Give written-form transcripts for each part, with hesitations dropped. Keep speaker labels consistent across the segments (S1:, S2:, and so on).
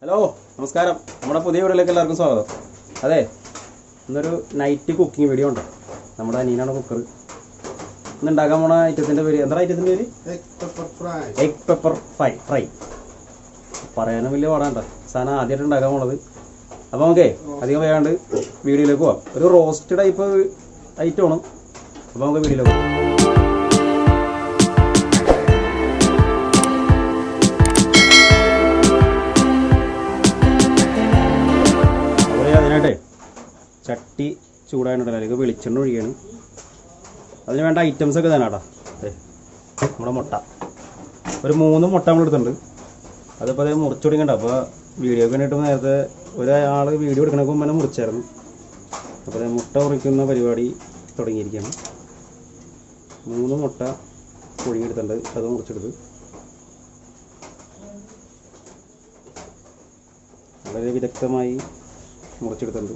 S1: Hello നമസ്കാരം. നമ്മുടെ പുതിയ വീഡിയോയിലേക്ക് എല്ലാവർക്കും സ്വാഗതം. അതെ, ഇന്നൊരു നൈറ്റ് കുക്കിംഗ് വീഡിയോ ഉണ്ട്. നമ്മുടെ അനിയനാണ് കുക്കർ. ഇന്ന് ഉണ്ടാക്കാൻ പോണ ഐറ്റത്തിൻ്റെ പേര് എന്താ? ഐറ്റത്തിൻ്റെ പേര് എഗ് പെപ്പർ ഫ്രൈ. പറയാനും വലിയ പാടാണ്ട സാധനം ആദ്യമായിട്ട് ഉണ്ടാക്കാൻ പോണത്. അപ്പോൾ നമുക്കേ അധികം വേണ്ട വീഡിയോയിലേക്ക് പോവാം. ഒരു റോസ്റ്റ് ടൈപ്പ് ഐറ്റമാണ്. അപ്പോൾ നമുക്ക് വീഡിയോയിലേക്ക് പോകാം. ചട്ടി ചൂടായിട്ടുണ്ടല്ലോ, അല്ലെങ്കിൽ വെളിച്ചെണ്ണ ഒഴിക്കുകയാണ്. അതിന് വേണ്ട ഐറ്റംസ് ഒക്കെ തന്നെ കേട്ടോ. നമ്മുടെ മുട്ട ഒരു 3 മുട്ട നമ്മൾ എടുത്തിട്ടുണ്ട്. അതിപ്പോൾ അത് മുറിച്ച് കൊടുക്കണ്ട. അപ്പോൾ വീഡിയോ ഒക്കെ വേണ്ടിയിട്ട് നേരത്തെ ഒരാൾ വീഡിയോ എടുക്കണക്ക് മുമ്പ് തന്നെ മുറിച്ചായിരുന്നു. അപ്പോൾ മുട്ട മുറിക്കുന്ന പരിപാടി തുടങ്ങിയിരിക്കുകയാണ്. 3 മുട്ട പുഴുങ്ങിയെടുത്തിട്ടുണ്ട്. അത് മുറിച്ചെടുത്ത് വളരെ വിദഗ്ധമായി മുറിച്ചെടുത്തിട്ടുണ്ട്.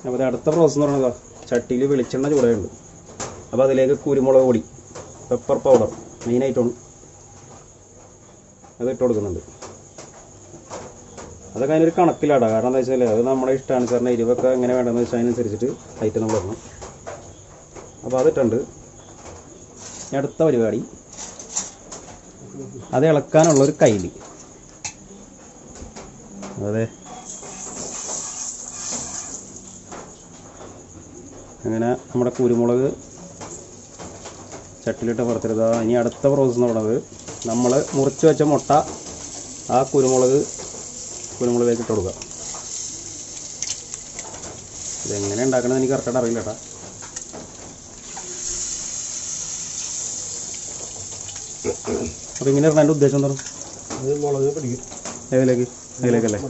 S1: അപ്പോൾ അടുത്ത പ്രോസസ്സ് എന്ന് പറയുന്നത് ചട്ടിയിൽ വെളിച്ചെണ്ണ ചൂടായുണ്ട്. അപ്പോൾ അതിലേക്ക് കുരുമുളക് പൊടി, പെപ്പർ പൗഡർ മെയിനായിട്ടാണ് അത് ഇട്ട് കൊടുക്കുന്നുണ്ട്. അതൊക്കെ അതിനൊരു കണക്കിലാടാം. കാരണം എന്താ വെച്ചാൽ അത് നമ്മുടെ ഇഷ്ടാനുസരണം എരിവൊക്കെ എങ്ങനെ വേണ്ടതെന്ന് വെച്ചാൽ അതിനനുസരിച്ചിട്ട് ഐറ്റം നമ്മൾ ഇടണം. അപ്പോൾ അതിട്ടുണ്ട്. അടുത്ത പരിപാടി അത് ഇളക്കാനുള്ളൊരു കയ്യിൽ. അതെ, അങ്ങനെ നമ്മുടെ കുരുമുളക് ചട്ടിലിട്ട് വറുത്തരുത്. ഇനി അടുത്ത പ്രോസസ്സ് എന്ന് പറയുന്നത് നമ്മൾ മുറിച്ച് വെച്ച മുട്ട ആ കുരുമുളകിലേക്ക് ഇട്ട് കൊടുക്കുക. ഇതെങ്ങനെ ഉണ്ടാക്കണമെന്ന് എനിക്ക് കറക്റ്റായിട്ട് അറിയില്ല കേട്ടോ. അപ്പോൾ ഇങ്ങനെ ഇടേണ്ട ഉദ്ദേശം എന്താണ്? അതിലേക്കല്ലേ?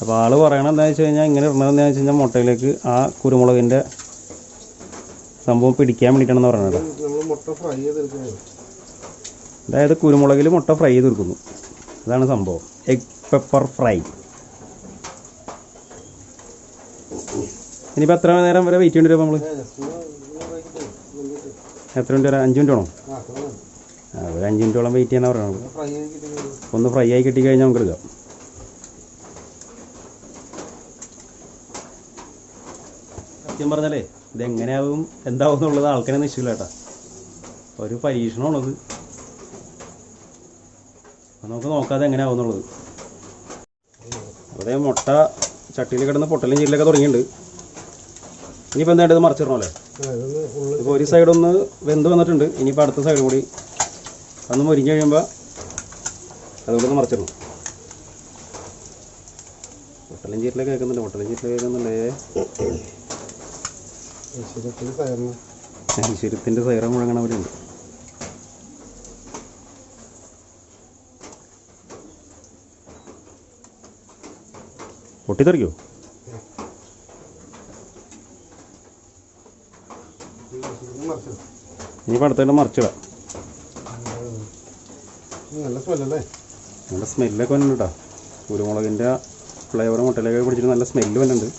S1: അപ്പോൾ ആൾ പറയണത് എന്താണെന്ന് വെച്ച് കഴിഞ്ഞാൽ ഇങ്ങനെ ഇടണമെന്ന് വെച്ച് കഴിഞ്ഞാൽ മുട്ടയിലേക്ക് ആ കുരുമുളകിൻ്റെ സംഭവം പിടിക്കാൻ വേണ്ടിയിട്ടാണെന്ന് പറയുന്നത്. അതായത് കുരുമുളകിൽ മുട്ട ഫ്രൈ ചെയ്ത് എടുക്കുന്നു. അതാണ് സംഭവം, എഗ് പെപ്പർ ഫ്രൈ. ഇനിയിപ്പോൾ എത്ര നേരം വരെ വെയിറ്റ് ചെയ്യേണ്ടി വരും നമ്മൾ? എത്ര മിനിറ്റ് വരെ? 5 മിനിറ്റ് വേണോ? ഒരു 5 മിനിറ്റോളം വെയിറ്റ് ചെയ്യാനാണ് പറയുന്നത്. ഒന്ന് ഫ്രൈ ആയി കിട്ടിക്കഴിഞ്ഞാൽ നമുക്ക് എടുക്കാം. സത്യം പറഞ്ഞാലേ ഇതെങ്ങനെയാവും എന്താവും എന്നുള്ളത് ആൾക്കാരെ നിശ്ചയില്ല കേട്ടോ. ഒരു പരീക്ഷണമാണത്. നമുക്ക് നോക്കാതെ എങ്ങനെയാവും എന്നുള്ളത്. അതേ മുട്ട ചട്ടിയിൽ കിടന്ന് പൊട്ടലും ചീരലൊക്കെ തുടങ്ങിയിട്ടുണ്ട്. ഇനിയിപ്പോൾ എന്താ ഇത് മറിച്ചിടണമല്ലേ? ഇപ്പോൾ ഒരു സൈഡൊന്ന് വെന്ത് വന്നിട്ടുണ്ട്. ഇനിയിപ്പോൾ അടുത്ത സൈഡ് കൂടി അന്ന് മുരിഞ്ഞ് കഴിയുമ്പോൾ അതുകൊണ്ടൊന്ന് മറിച്ചിടണം. പൊട്ടലും ചീരലൊക്കെ കേൾക്കുന്നുണ്ടേ. ഐശ്വര്യത്തിൻ്റെ സൈറം മുഴങ്ങണ പോലെ ഉണ്ട്. പൊട്ടിത്തെറിക്കോ? ഇനിയിപ്പോൾ അടുത്തായിട്ട് മറിച്ചിടാം. നല്ല സ്മെല്ലൊക്കെ വന്നിട്ടുണ്ട് കേട്ടോ. കുരുമുളകിൻ്റെ ഫ്ലേവർ മുട്ടയിലൊക്കെ പിടിച്ചിട്ട് നല്ല സ്മെല്ല് വന്നിട്ടുണ്ട്.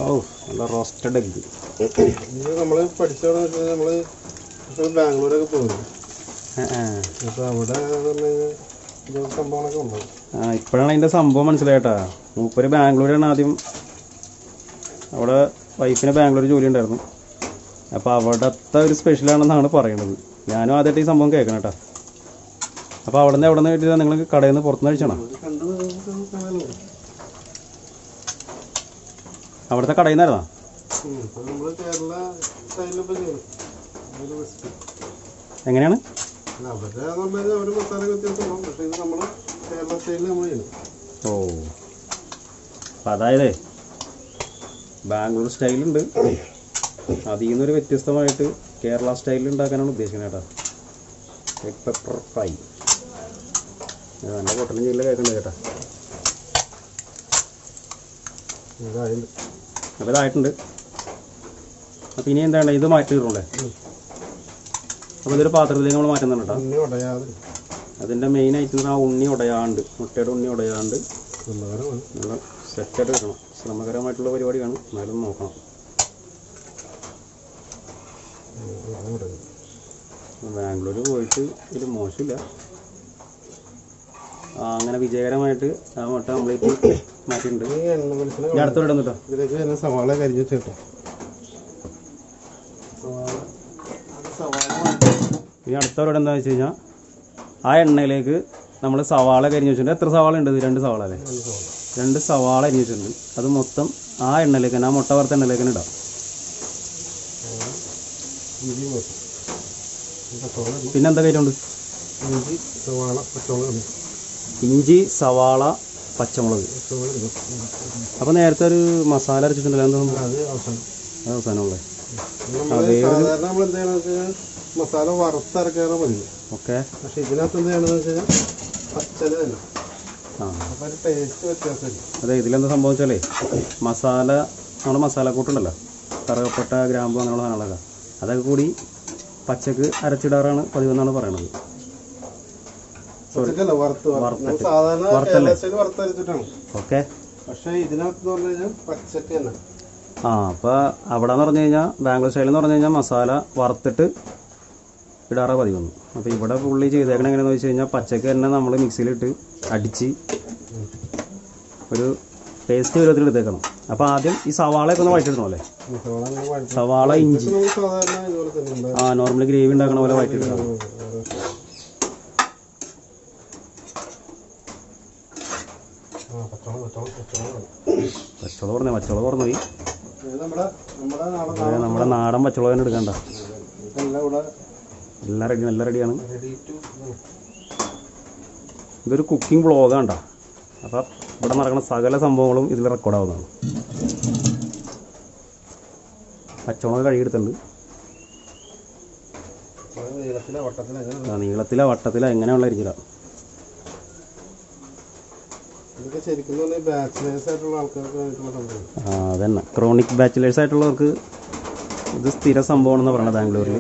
S1: ഓ, നല്ല റോസ്റ്റഡ് എഗ്.
S2: നമ്മൾ പഠിച്ചോന്ന് വെച്ചാൽ നമ്മൾ ബാംഗ്ലൂരൊക്കെ പോകുന്നു. അപ്പോൾ അവിടെ സംഭവങ്ങളൊക്കെ ഉണ്ടാവും.
S1: ഇപ്പോഴാണ് അതിൻ്റെ സംഭവം മനസ്സിലായിട്ടാ. മൂപ്പര് ബാംഗ്ലൂരാണ് ആദ്യം. അവിടെ വൈഫിന് ബാംഗ്ലൂർ ജോലി ഉണ്ടായിരുന്നു. അപ്പോൾ അവിടുത്തെ ഒരു സ്പെഷ്യലാണെന്നാണ് പറയണത്. ഞാനും ആദ്യമായിട്ട് ഈ സംഭവം കേൾക്കണം കേട്ടോ. അപ്പോൾ അവിടെ നിന്ന് കിട്ടിയാൽ നിങ്ങൾ കടയിൽ നിന്ന് പുറത്തുനിന്ന് കഴിച്ചണം? അവിടുത്തെ കടയിൽ നിന്നായിരുന്നോ? എങ്ങനെയാണ്? ഓ, അപ്പം അതായത് ബാംഗ്ലൂർ സ്റ്റൈലുണ്ട്. അതിൽ നിന്നൊരു വ്യത്യസ്തമായിട്ട് കേരള സ്റ്റൈലിൽ ഉണ്ടാക്കാനാണ് ഉദ്ദേശിക്കുന്നത് കേട്ടോ. Egg pepper fry. നല്ല പൊട്ടലും ജില്ല കേൾക്കണ്ടേ കേട്ടോ. അപ്പോൾ ഇതായിട്ടുണ്ട്. അപ്പോൾ ഇനി എന്താണ് ഇത് മാറ്റി ഇടണല്ലേ? അപ്പോൾ ഇതൊരു പാത്രത്തിലേക്ക് നമ്മൾ മാറ്റുന്നുണ്ട് കേട്ടോ. അതിൻ്റെ മെയിൻ ആയിട്ട് ആ ഉണ്ണി ഉടയാണ്ട്, മുട്ടയുടെ ഉണ്ണി ഉടയാണ്ട് നല്ല സെറ്റായിട്ട് കിട്ടണം. ശ്രമകരമായിട്ടുള്ള പരിപാടിയാണ്, എന്നാലും നോക്കണം. ബാംഗ്ലൂർ പോയിട്ട് ഇത് മോശമില്ല. അങ്ങനെ വിജയകരമായിട്ട് ആ മുട്ട കംപ്ലീറ്റ് മാറ്റിയിട്ടുണ്ട്. ഇനി അടുത്തോടെ ഇടുന്നു കേട്ടോ.
S2: ഇതിലേക്ക് തന്നെ സവാള കരിഞ്ഞ് വെച്ചിട്ടോ.
S1: ഇനി അടുത്തോടെ എന്താ വെച്ച് കഴിഞ്ഞാൽ ആ എണ്ണയിലേക്ക് നമ്മൾ സവാള കരിഞ്ഞ് വെച്ചിട്ടുണ്ട്. എത്ര സവാള ഉണ്ട്? 2 സവാള അല്ലേ? 2 സവാള അരിഞ്ഞ് വെച്ചിട്ടുണ്ട്. അത് മൊത്തം ആ എണ്ണയിലേക്ക് തന്നെ, ആ മുട്ട വറുത്ത എണ്ണയിലേക്ക് തന്നെ ഇടാം. പിന്നെ എന്താ കാര്യമുണ്ട്? ഇഞ്ചി, സവാള, പച്ചമുളക്. അപ്പോൾ നേരത്തെ ഒരു മസാല അരച്ചിട്ടുണ്ടല്ലോ, എന്താ അത് അവസാനമുള്ളത്?
S2: മസാല വറുത്തരക്കാറ് മതി.
S1: ഓക്കെ.
S2: പക്ഷെ ഇതിനകത്ത് എന്താണെന്ന് വെച്ച് കഴിഞ്ഞാൽ പച്ചല തന്നെ. അപ്പോൾ ടേസ്റ്റ് വ്യത്യാസമില്ല.
S1: അതെ, ഇതിലെന്താ സംഭവിച്ചാലേ മസാല, നമ്മുടെ മസാലക്കൂട്ടുണ്ടല്ലോ, കറുകപ്പട്ട, ഗ്രാമ്പു അങ്ങനെയുള്ള സാധനങ്ങളൊക്കെ, അതൊക്കെ കൂടി പച്ചക്ക് അരച്ചിടാറാണ് പതിവെന്നാണ് പറയണത്. ഓക്കെ.
S2: പക്ഷേ ഇതിനകത്ത് പറഞ്ഞു കഴിഞ്ഞാൽ പച്ചക്ക് തന്നെ.
S1: അപ്പോൾ അവിടെ എന്ന് പറഞ്ഞു കഴിഞ്ഞാൽ ബാംഗ്ലൂർ സ്റ്റൈൽ എന്ന് പറഞ്ഞു കഴിഞ്ഞാൽ മസാല വറുത്തിട്ട് ഇടാറ പതിവന്നു. അപ്പോൾ ഇവിടെ പുള്ളി ചെയ്തേക്കണം എങ്ങനെയാണെന്ന് വെച്ച് കഴിഞ്ഞാൽ പച്ചക്ക് തന്നെ നമ്മൾ മിക്സിയിലിട്ട് അടിച്ച് ഒരു പേസ്റ്റ് വിധത്തിൽ എടുത്തേക്കണം. അപ്പോൾ ആദ്യം ഈ സവാളയൊക്കെ ഒന്ന് വഴറ്റിടണം അല്ലേ? സവാള, ഇഞ്ചി, നോർമലി ഗ്രേവി ഉണ്ടാക്കണ പോലെ വഴറ്റിടണം. പച്ചമുളക് പറഞ്ഞുപോയി. നമ്മുടെ നാടൻ പച്ചമുളക് തന്നെ എടുക്കണ്ട. എല്ലാം റെഡി, നല്ല റെഡിയാണ്. ഇതൊരു കുക്കിംഗ് വ്ളോഗാണ്ട. അപ്പം ഇവിടെ നടക്കുന്ന സകല സംഭവങ്ങളും ഇതിൽ റെക്കോർഡാവുന്നതാണ്. പച്ചമുളക് കഴുകിയെടുത്തുണ്ട്. നീളത്തിലോ വട്ടത്തിലോ എങ്ങനെയുള്ള ഇരിക്കില്ല. അതന്നെ, ക്രോണിക് ബാച്ചിലേഴ്സ് ആയിട്ടുള്ളവർക്ക് ഇത് സ്ഥിര സംഭവമാണെന്ന് പറയണത് ബാംഗ്ലൂരിൽ.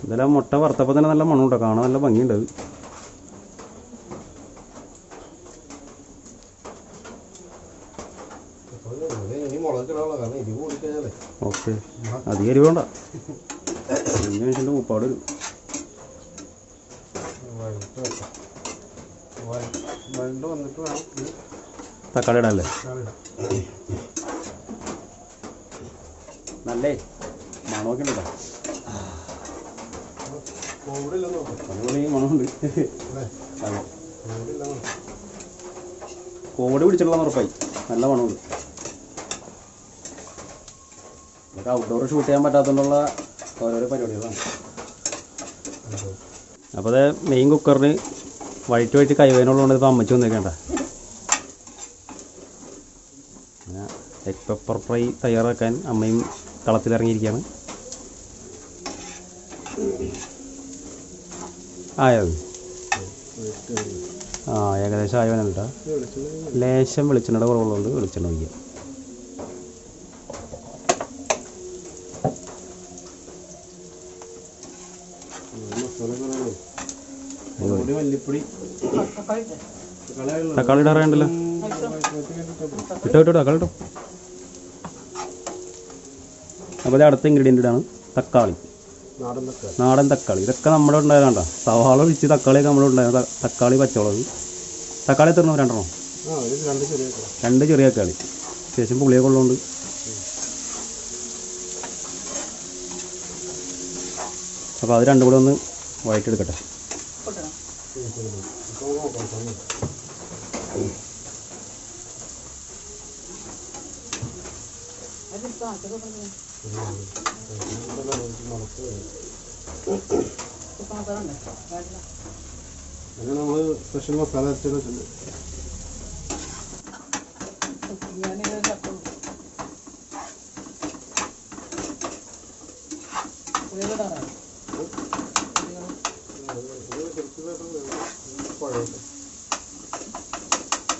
S1: ഇതെല്ലാം മുട്ട വറുത്തപ്പോൾ തന്നെ നല്ല മണമുണ്ടോ, കാണാൻ നല്ല ഭംഗിയുണ്ട്. ഓക്കെ, അധികം എരിവ് വേണ്ട. മനുഷ്യൻ്റെ ഉപ്പാട് വരും. തക്കാളി ഇടാല്ലേ? നല്ലേ മണമൊക്കെ ഉണ്ടോ? മണമുണ്ട്. കോടി പിടിച്ചിട്ടുള്ള ഉറപ്പായി, നല്ല മണമുണ്ട്. ഇതൊക്കെ ഔട്ട്ഡോർ ഷൂട്ട് ചെയ്യാൻ പറ്റാത്തതുകൊണ്ടുള്ള ഓരോരോ പരിപാടികളാണ്. അപ്പോൾ അത് മെയിൻ കുക്കറിന് വഴറ്റി കൈവേനുള്ളതുകൊണ്ട് ഇപ്പോൾ അമ്മച്ചി വന്നേക്കണ്ട. എഗ് പെപ്പർ ഫ്രൈ തയ്യാറാക്കാൻ അമ്മയും കളത്തിലിറങ്ങിയിരിക്കുകയാണ്. ആയോ? ഏകദേശം ആയവനുണ്ട. ലേശം വെളിച്ചെണ്ണയുടെ കുറവുള്ളതുകൊണ്ട് വെളിച്ചെണ്ണ ഒഴിക്കുക. തക്കാളി ഇടാറുണ്ടല്ലോ. ഇട്ടോ തക്കാളി ഇട്ടോ. അപ്പോൾ അടുത്ത ഇൻഗ്രീഡിയൻ്റ് ഇടാണ് തക്കാളി, നാടൻ തക്കാളി. ഇതൊക്കെ നമ്മുടെ ഉണ്ടായതാണ്ട. സവാള ഒഴിച്ച് തക്കാളിയൊക്കെ നമ്മുടെ ഉണ്ടായത്. തക്കാളി, പച്ചമുളക്. തക്കാളി എത്ര? 2 എണ്ണോ? 2 ചെറിയ തക്കാളി. ശേഷം പുളിയൊക്കെ ഉള്ളതുകൊണ്ട് അപ്പോൾ അത് രണ്ടും കൂടെ ഒന്ന് വഴറ്റിയെടുക്കട്ടെ.
S2: നമ്മൾ സ്പെഷ്യൽ മസാല അരച്ചിട്ടുണ്ട്.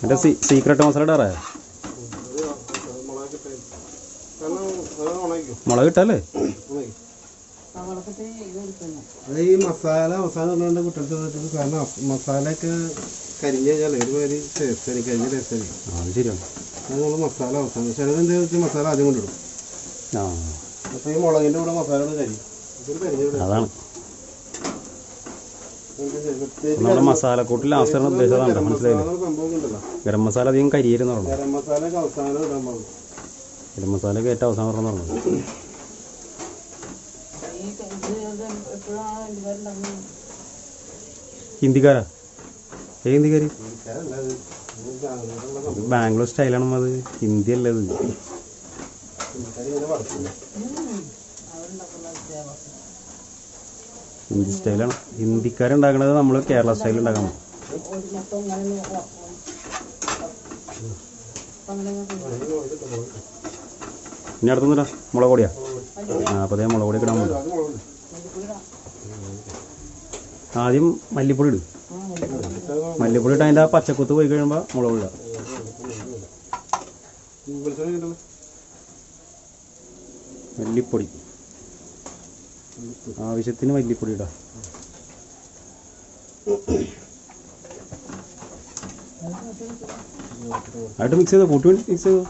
S1: എൻ്റെ സീക്രട്ട് മസാല ഇടാറായോ? മുളക് ഇട്ടല്ലേ?
S2: അത് ഈ മസാല അവസാനം പറഞ്ഞുകൊണ്ട് കുട്ടികൾക്ക്, കാരണം മസാലയൊക്കെ കരിഞ്ഞ് കഴിഞ്ഞാൽ ഒരുമാതിരി ടേസ്റ്റ് ആയിരിക്കും, കരിഞ്ഞ ടേസ്റ്റ് ആയിരിക്കും.
S1: അത് ശരിയാണ്.
S2: അത് നമ്മൾ മസാല അവസാനം, ചിലത് എന്താ വെച്ചാൽ മസാല ആദ്യം കൊണ്ടിടും. അപ്പോൾ ഈ മുളകിൻ്റെ കൂടെ മസാലയുടെ കരി ഇതൊരു കരിഞ്ഞ
S1: അതാണ് നമ്മുടെ മസാലക്കൂട്ടിൽ ലാസ്റ്റ് ഉദ്ദേശിച്ചതാണ്. മനസ്സിലായില്ലേ?
S2: സംഭവം ഉണ്ടല്ലോ,
S1: ഗരം മസാല അധികം കരിയേരെന്ന് പറഞ്ഞു.
S2: ഗരം മസാലയൊക്കെ അവസാനം ഇടാൻ പാടുള്ളൂ.
S1: ഗരം മസാല ഏറ്റവും അവസാനം പറഞ്ഞു. ഹിന്ദിക്കാരാ? ഹിന്ദിക്കാര് ബാംഗ്ലൂർ സ്റ്റൈലാണ്. അത് ഹിന്ദി അല്ലേ? അത് ഹിന്ദി സ്റ്റൈലാണ്. ഹിന്ദിക്കാരുണ്ടാക്കണത് നമ്മൾ കേരള സ്റ്റൈലിൽ ഉണ്ടാക്കണം. ഇനി അടുത്തൊന്നുമില്ല മുളക് പൊടിയാ. അപ്പോൾ അതേ മുളക് പൊടി ഇടാൻ മതി. ആദ്യം മല്ലിപ്പൊടി ഇടും. മല്ലിപ്പൊടി ഇട്ട് അതിൻ്റെ ആ പച്ചക്കുത്ത് പോയി കഴിയുമ്പോൾ മുളക് ഇടുക. മല്ലിപ്പൊടി ആവശ്യത്തിന് മല്ലിപ്പൊടി ഇടാം. ആയിട്ട് മിക്സ് ചെയ്തോ, കൂട്ടി മിക്സ് ചെയ്തോ.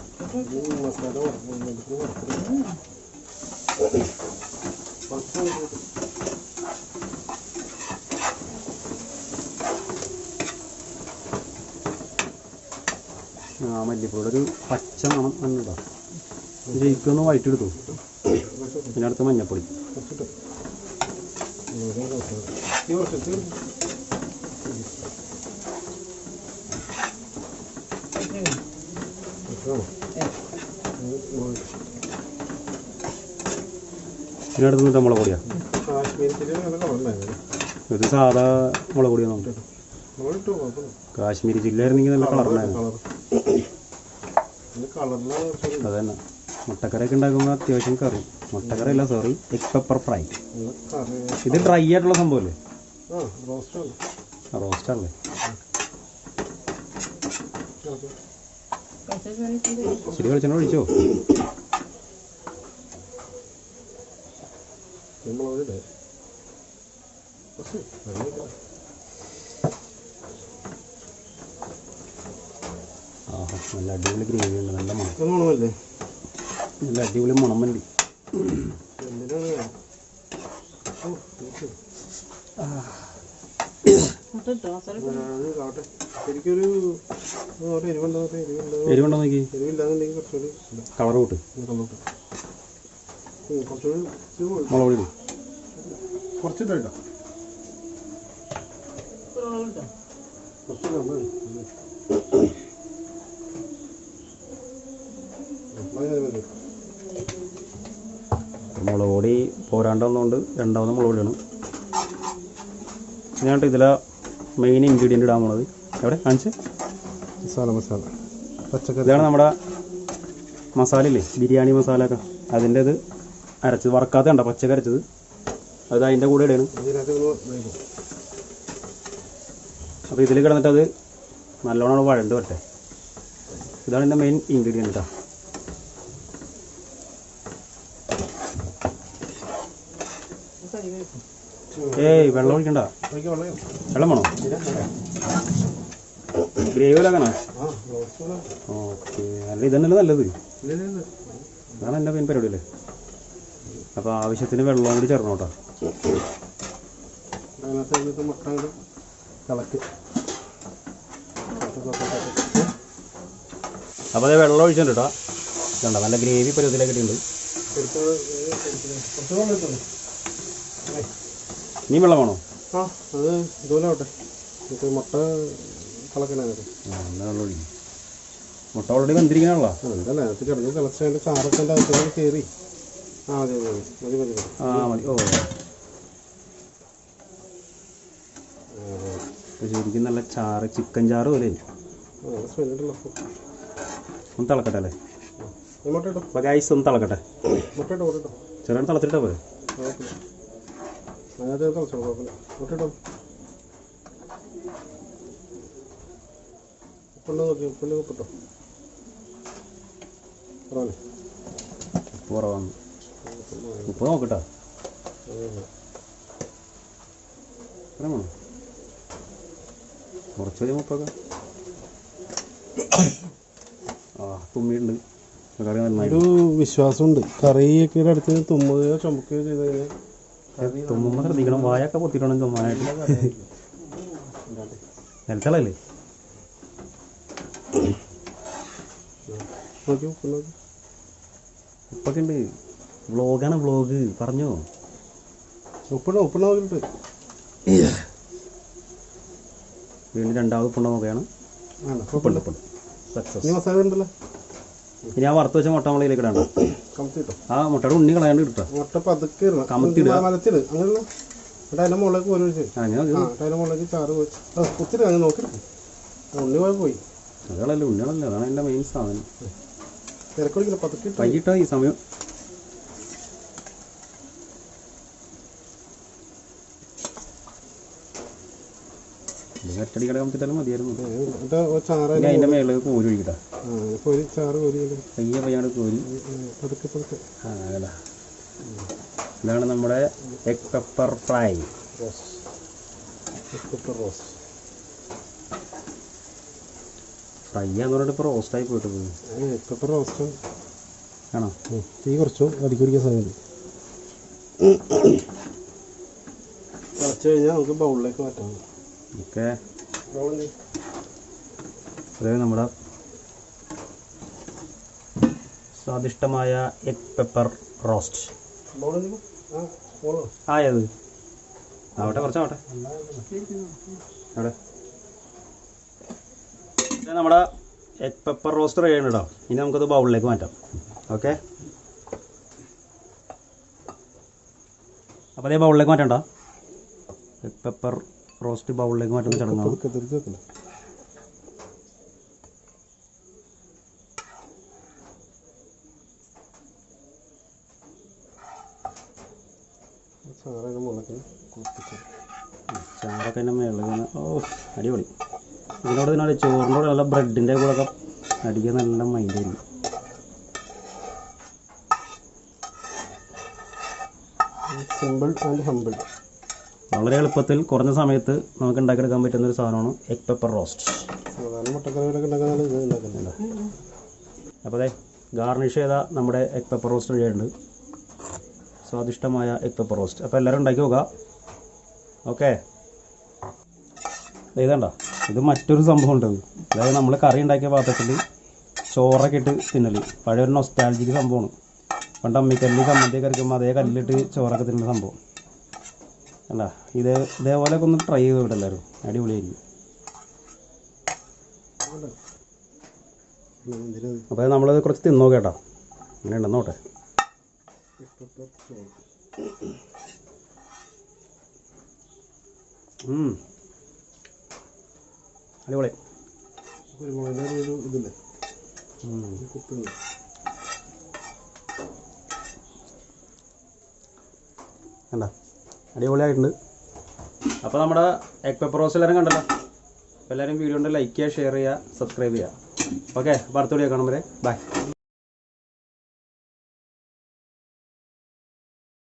S1: ആ മല്ലിപ്പൊടി ഒരു പച്ച മണം എന്നിടാം. ജയിക്കൊന്ന് വയറ്റെടുത്തു. പിന്നെ അടുത്ത് മഞ്ഞപ്പൊടി. പിന്നെ അടുത്ത് നിന്നിട്ട് മുളക് പൊടിയാ. ഇത് സാധാ മുളക് പൊടിയാണ്. കാശ്മീരി ചില്ലായിരുന്നെങ്കിൽ നല്ല കളറുണ്ടായിരുന്നു. അതന്നെ മുട്ടക്കറിയൊക്കെ ഉണ്ടാക്കുമ്പോൾ അത്യാവശ്യം കറി. മുട്ടക്കറി അല്ല, സോറി, എഗ് പെപ്പർ ഫ്രൈ. ഇത് ഡ്രൈ ആയിട്ടുള്ള സംഭവമല്ലേ? റോസ്റ്റാണല്ലേ? ശരി, വെളിച്ചെണ്ണ ഒഴിച്ചോ? ആഹാ, നല്ല അടിപൊളി ഗ്രേവി ഉണ്ട്. നല്ല മണം, നല്ല അടിപൊളി മണം മല്ലി. എരിവുണ്ടോ നോക്കി. കളർ കൂട്ട്. മുളക് പൊടി
S2: കുറച്ചിട്ടോ.
S1: മുളക് പൊടി പോരാണ്ടൊന്നുകൊണ്ട് രണ്ടാമത് മുളക് പൊടിയാണ്. ഞാനിട്ട് ഇതിലെ മെയിൻ ഇൻഗ്രീഡിയൻ്റ് ഇടാൻ പോണത്. എവിടെ കാണിച്ച്?
S2: മസാല പച്ചക്കറി.
S1: ഇതാണ് നമ്മുടെ മസാല ഇല്ലേ, ബിരിയാണി മസാല ഒക്കെ. അതിൻ്റെ ഇത് അരച്ചത്, വറക്കാത്ത കണ്ട പച്ചക്ക് അരച്ചത്, അത് അതിൻ്റെ കൂടെ ഇടയാണ്. അപ്പോൾ ഇതിൽ കിടന്നിട്ട് അത് നല്ലോണം വഴണ്ട് വരട്ടെ. ഇതാണ് എൻ്റെ മെയിൻ ഇൻഗ്രീഡിയൻ്റ് കേട്ടോ. ഏയ് വെള്ളം ഒഴിക്കണ്ട. വെള്ളം വേണോ? ഗ്രേവി ആക്കാനാ? ഓക്കെ, അല്ല ഇതന്നല്ലേ നല്ലത്. അതാണ് എൻ്റെ മെയിൻ പരിപാടി അല്ലേ. അപ്പോൾ ആവശ്യത്തിന് വെള്ളം കൂടി ചേർക്കണം കേട്ടോ. അപ്പോൾ അത് വെള്ളം ഒഴിച്ചിട്ടുണ്ട് കേട്ടോ. കണ്ടോ, നല്ല ഗ്രേവി പരുവത്തിലേക്ക് ഇട്ടിട്ടുണ്ട്. നീ വെള്ളം വേണോ?
S2: ആ, അത് ഇതുപോലെ ആവട്ടെ. മുട്ട കളക്കണത്.
S1: എന്നാ വെള്ളം ഒഴിക്കും. മുട്ട ഓൾറെഡി വന്നിരിക്കണല്ലോ.
S2: അതല്ല, കിടന്ന് തിളച്ച് അതിൻ്റെ ചാറൊക്കെ എൻ്റെ അകത്തേക്ക് കയറി. ആ മതി മതി മതി മതി മതി.
S1: ആ മതി. ഓ, ശരിക്കും നല്ല ചാറ്, ചിക്കൻ ചാറ് പോലെ.
S2: സ്മെല്ലുണ്ടല്ലോ.
S1: ഒന്ന് തിളക്കട്ടെ അല്ലേ?
S2: മുട്ട ഇട്ടോ.
S1: അപ്പോൾ ഗൈസ് ഒന്ന് തിളക്കട്ടെ.
S2: മുട്ട ഇട്ടോ, മുട്ട ഇട്ടോ.
S1: ചെറുതാണ് തിളച്ചിട്ടാ പോലെ.
S2: അതിനകത്ത് തിളച്ചോ, കുഴപ്പമില്ല. മുട്ട ഇട്ടോ. ഉപ്പുണ്ടോ നോക്കി, ഉപ്പിൻ്റെ ഉപ്പിട്ടോ. കുറവാണ്.
S1: ഉപ്പ് കുറവാണ്. ഉപ്പ് നോക്കട്ടോ. എത്ര വേണം? കുറച്ച് മതി ഉപ്പൊക്കെ. ആ, തുമ്മിയുണ്ട്. കറി നന്നായി.
S2: ഒരു വിശ്വാസമുണ്ട് കറിയൊക്കെ അടുത്ത് തുമ്മുകയോ ചുമക്കുകയോ ചെയ്ത് കഴിഞ്ഞാൽ
S1: തുമ്മുമ്പോൾ ശ്രദ്ധിക്കണം, വായൊക്കെ പൊത്തിക്കണം തുമ്മാനായിട്ട്. നിലത്തളല്ലേ
S2: നോക്കി
S1: ഉപ്പൊക്കെ ഉണ്ട്. വ്ളോഗാണ് വ്ളോഗ്, പറഞ്ഞോ.
S2: ഉപ്പിട നോക്കിട്ട്
S1: വീണ്ടും രണ്ടാമത് ഉപ്പുണ്ട നോക്കുകയാണ്. ഉപ്പുണ്ട് ഉപ്പുണ്ട് സക്സസ്.
S2: മസാല ഉണ്ടല്ലോ.
S1: ഇനി ആ വറുത്ത് വെച്ച മുട്ട നമ്മളിലേക്ക് ഇടാണ്ട്.
S2: കമത്തിട്ടോ.
S1: ആ മുട്ടയുടെ ഉണ്ണി കളയാണ്ട് കിട്ടാം.
S2: മുട്ട പതുക്കെ
S1: കമത്തിടുക.
S2: മലത്തിട് അങ്ങനെയുള്ള അതിൻ്റെ മുകളിലേക്ക് കോരി ഒഴിച്ച്
S1: അങ്ങനെ
S2: അതിൻ്റെ മുകളിലേക്ക് ചാറ് വെച്ച് കുത്തിട്ട് അങ്ങനെ നോക്കിയിട്ട് ഉണ്ണി പോയി
S1: അതാണല്ലോ ഉണ്ണികളല്ലേ, അതാണ് എൻ്റെ മെയിൻ സാധനം.
S2: തിരക്കൊടിക്കില്ല പതുക്കെ
S1: വൈകിട്ടാ ഈ സമയം. ഒറ്റടിക്കട കമത്തിട്ടാലും മതിയായിരുന്നു.
S2: ചാറ്
S1: അതിൻ്റെ മേളിൽ കോരി ഒഴിക്കട്ടാ.
S2: ചാറ് കോരി
S1: പയ്യെ പയ്യാണ്ട് കോരി.
S2: പതുക്കെ പതുക്കെ.
S1: ആ അല്ല, ഇതാണ് നമ്മുടെ എഗ് പെപ്പർ ഫ്രൈ. ഫ്രൈ ആന്ന് പറഞ്ഞിട്ട് ഇപ്പോൾ റോസ്റ്റായി പോയിട്ട് പോയി.
S2: പെപ്പർ റോസ്റ്റ്
S1: ആണോ?
S2: തീ കുറച്ചോ അടിക്കുടിക്കാൻ സമയത്ത് തിളച്ച് കഴിഞ്ഞാൽ നമുക്ക് ബൗളിലേക്ക് മാറ്റാം.
S1: ഓക്കെ, അതായത് നമ്മുടെ സ്വാദിഷ്ടമായ എഗ് പെപ്പർ റോസ്റ്റ് ആയത്. ആവട്ടെ, കുറച്ചാവട്ടെ. അവിടെ നമ്മുടെ എഗ് പെപ്പർ റോസ്റ്റ് റെഡി ആണ് കേട്ടോ. ഇനി നമുക്കത് ബൗളിലേക്ക് മാറ്റാം. ഓക്കെ, അപ്പോൾ അതേ ബൗളിലേക്ക് മാറ്റണ്ട. എഗ് പെപ്പർ റോസ്റ്റ് ബൗളിലേക്ക് മാറ്റുന്ന ചടങ്ങാണ്. ചാറൊക്കെ എൻ്റെ മേളിൽ ഇങ്ങനെ. ഓ അടിപൊളി. ഇതിനോട് ഇതിനോട് ചോറിൻ്റെ കൂടെ നല്ല ബ്രെഡിൻ്റെ കൂടെ ഒക്കെ അടിക്കാൻ നല്ല മൈൻഡായിരിക്കും.
S2: Simple and humble.
S1: വളരെ എളുപ്പത്തിൽ കുറഞ്ഞ സമയത്ത് നമുക്ക് ഉണ്ടാക്കിയെടുക്കാൻ പറ്റുന്ന ഒരു സാധനമാണ് എഗ് പെപ്പർ റോസ്റ്റ്.
S2: സാധാരണ മുട്ടക്കറികളൊക്കെ ഉണ്ടാക്കാൻ ഇത് ഉണ്ടാക്കുന്നില്ല.
S1: അപ്പോൾ അതെ ഗാർണിഷ് ചെയ്ത നമ്മുടെ എഗ് പെപ്പർ റോസ്റ്റ് റെഡിയായിട്ടുണ്ട്. സ്വാദിഷ്ടമായ എഗ് പെപ്പർ റോസ്റ്റ്. അപ്പോൾ എല്ലാവരും ഉണ്ടാക്കി നോക്കുക. ഓക്കെ, ഇതേണ്ട, ഇത് മറ്റൊരു സംഭവം ഉണ്ട്. അതായത് നമ്മൾ കറി ഉണ്ടാക്കിയ പാത്രത്തിൽ ചോറൊക്കെ ഇട്ട് തിന്നൽ പഴയ ഒരു നൊസ്റ്റാൾജിക് സംഭവമാണ്. പണ്ട് അമ്മിക്കല്ലിൽ ചമ്മന്തിയൊക്കെ അരക്കുമ്പോൾ അതേ കല്ലിട്ട് ചോറൊക്കെ തിന്നുന്ന സംഭവം അല്ല. ഇതേപോലെയൊക്കെ ഒന്ന് ട്രൈ ചെയ്ത് വിട്ട് എല്ലാവരും, അടിപൊളിയായിരിക്കും. അപ്പോൾ നമ്മളത് കുറച്ച് തിന്നോക്കെ കേട്ടോ. അങ്ങനെ ഉണ്ടെന്നോട്ടെ. അടിപൊളി.
S2: ഇതില്ലേ
S1: കണ്ട അടിപൊളിയായിട്ടുണ്ട്. അപ്പോൾ നമ്മുടെ എഗ് പെപ്പർ റോസ്റ്റ് എല്ലാവരും കണ്ടല്ലോ. അപ്പോൾ എല്ലാവരും വീഡിയോ ഉണ്ട് ലൈക്ക് ചെയ്യുക, ഷെയർ ചെയ്യുക, സബ്സ്ക്രൈബ് ചെയ്യുക. ഓക്കെ, അപ്പോൾ അടുത്ത വീഡിയോ കാണുമ്പോൾ ബൈ.